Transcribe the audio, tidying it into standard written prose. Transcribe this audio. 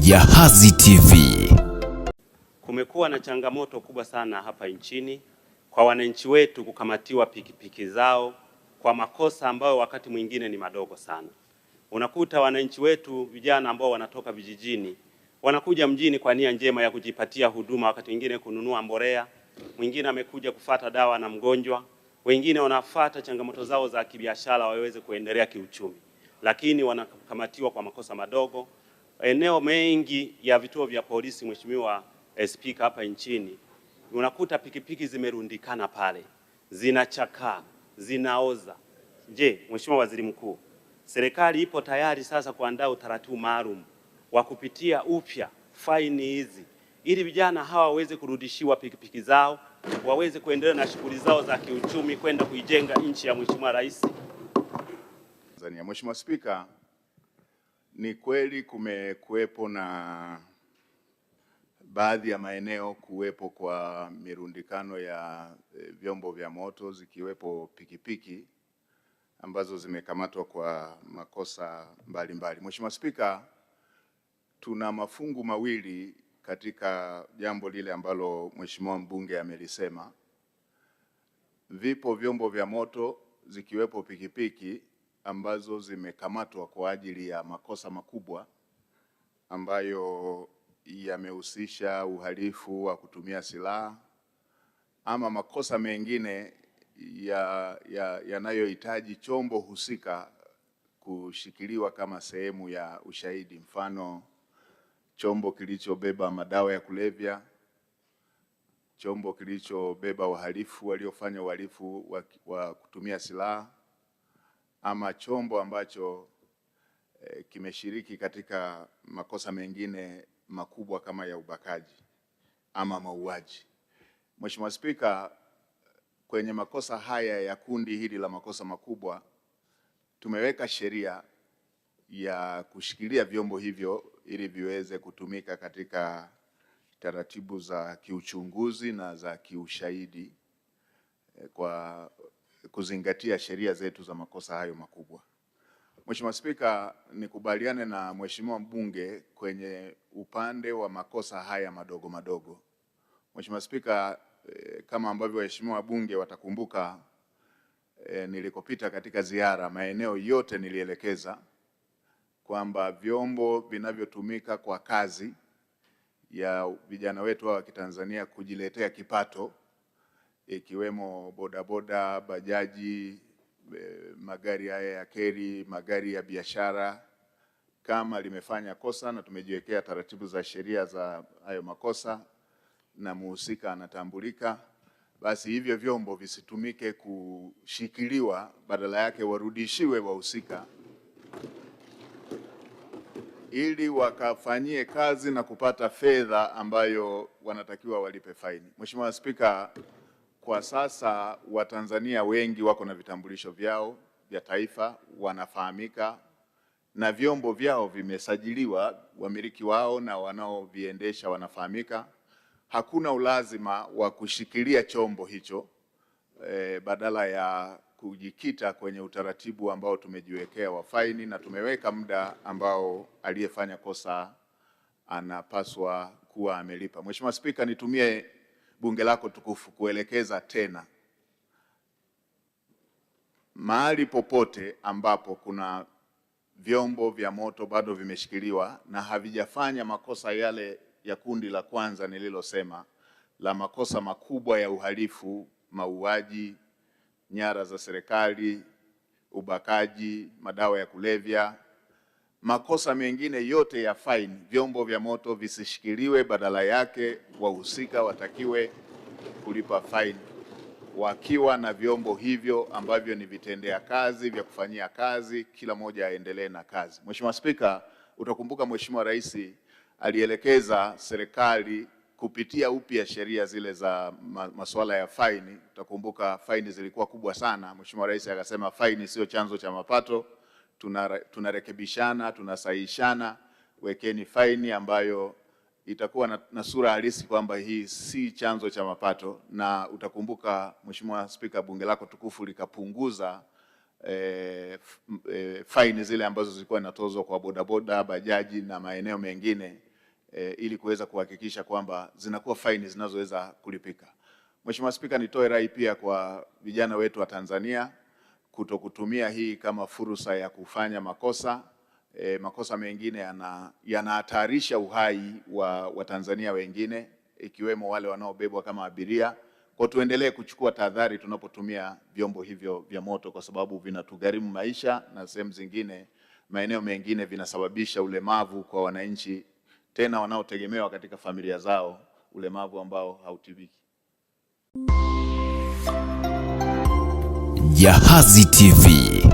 Jahazi TV. Kumekuwa na changamoto kubwa sana hapa nchini kwa wananchi wetu kukamatiwa pikipiki zao kwa makosa ambayo wakati mwingine ni madogo sana. Unakuta wananchi wetu vijana ambao wanatoka vijijini wanakuja mjini kwa nia njema ya kujipatia huduma, wakati mwingine kununua mbolea, mwingine amekuja kufata dawa na mgonjwa, wengine wanafata changamoto zao za kibiashara waweze kuendelea kiuchumi, lakini wanakamatiwa kwa makosa madogo. Eneo mengi ya vituo vya polisi, Mheshimiwa Spika, hapa nchini unakuta pikipiki zimerundikana pale, zinachakaa, zinaoza. Je, Mheshimiwa Waziri Mkuu, serikali ipo tayari sasa kuandaa utaratibu maalum wa kupitia upya faini hizi ili vijana hawa waweze kurudishiwa pikipiki zao, waweze kuendelea na shughuli zao za kiuchumi, kwenda kuijenga nchi ya Mheshimiwa Rais? Tanzania. Mheshimiwa Spika, ni kweli kumekuwepo na baadhi ya maeneo kuwepo kwa mirundikano ya vyombo vya moto zikiwepo pikipiki ambazo zimekamatwa kwa makosa mbalimbali. Mheshimiwa Spika, tuna mafungu mawili katika jambo lile ambalo Mheshimiwa mbunge amelisema. Vipo vyombo vya moto zikiwepo pikipiki ambazo zimekamatwa kwa ajili ya makosa makubwa ambayo yamehusisha uhalifu wa kutumia silaha ama makosa mengine yanayohitaji chombo husika kushikiliwa kama sehemu ya ushahidi, mfano chombo kilichobeba madawa ya kulevya, chombo kilichobeba wahalifu waliofanya uhalifu wa kutumia silaha, ama chombo ambacho kimeshiriki katika makosa mengine makubwa kama ya ubakaji ama mauaji. Mheshimiwa Spika, kwenye makosa haya ya kundi hili la makosa makubwa tumeweka sheria ya kushikilia vyombo hivyo ili viweze kutumika katika taratibu za kiuchunguzi na za kiushahidi kwa kuzingatia sheria zetu za makosa hayo makubwa. Mheshimiwa Spika, nikubaliane na Mheshimiwa mbunge kwenye upande wa makosa haya madogo madogo. Mheshimiwa Spika, kama ambavyo waheshimiwa wabunge watakumbuka, nilikopita katika ziara maeneo yote nilielekeza kwamba vyombo vinavyotumika kwa kazi ya vijana wetu wa Kitanzania kujiletea kipato, ikiwemo bodaboda, bajaji, magari haya ya keri, magari ya biashara, kama limefanya kosa na tumejiwekea taratibu za sheria za hayo makosa na muhusika anatambulika, basi hivyo vyombo visitumike kushikiliwa, badala yake warudishiwe wahusika ili wakafanyie kazi na kupata fedha ambayo wanatakiwa walipe faini. Mheshimiwa Spika, kwa sasa Watanzania wengi wako na vitambulisho vyao vya taifa, wanafahamika na vyombo vyao vimesajiliwa, wamiliki wao na wanaoviendesha wanafahamika. Hakuna ulazima wa kushikilia chombo hicho badala ya kujikita kwenye utaratibu ambao tumejiwekea wa faini, na tumeweka muda ambao aliyefanya kosa anapaswa kuwa amelipa. Mheshimiwa Spika, nitumie bunge lako tukufu kuelekeza tena, mahali popote ambapo kuna vyombo vya moto bado vimeshikiliwa na havijafanya makosa yale ya kundi la kwanza nililosema la makosa makubwa ya uhalifu, mauaji, nyara za serikali, ubakaji, madawa ya kulevya, makosa mengine yote ya faini, vyombo vya moto visishikiliwe, badala yake wahusika watakiwe kulipa faini wakiwa na vyombo hivyo ambavyo ni vitendea kazi vya kufanyia kazi, kila moja aendelee na kazi. Mheshimiwa Spika, utakumbuka Mheshimiwa Rais alielekeza serikali kupitia upya sheria zile za masuala ya faini. Utakumbuka faini zilikuwa kubwa sana. Mheshimiwa Rais akasema faini sio chanzo cha mapato, tunarekebishana, tunasahihishana, wekeni faini ambayo itakuwa na sura halisi kwamba hii si chanzo cha mapato. Na utakumbuka Mheshimiwa Spika, bunge lako tukufu likapunguza faini zile ambazo zilikuwa zinatozwa kwa bodaboda, bajaji na maeneo mengine ili kuweza kuhakikisha kwamba zinakuwa faini zinazoweza kulipika. Mheshimiwa Spika, nitoe rai pia kwa vijana wetu wa Tanzania kutokutumia hii kama fursa ya kufanya makosa. Makosa mengine yanahatarisha uhai wa Tanzania wengine, ikiwemo wale wanaobebwa kama abiria. Kwa tuendelee kuchukua tahadhari tunapotumia vyombo hivyo vya moto, kwa sababu vinatugharimu maisha na sehemu zingine, maeneo mengine vinasababisha ulemavu kwa wananchi, tena wanaotegemewa katika familia zao, ulemavu ambao hautibiki. Jahazi TV.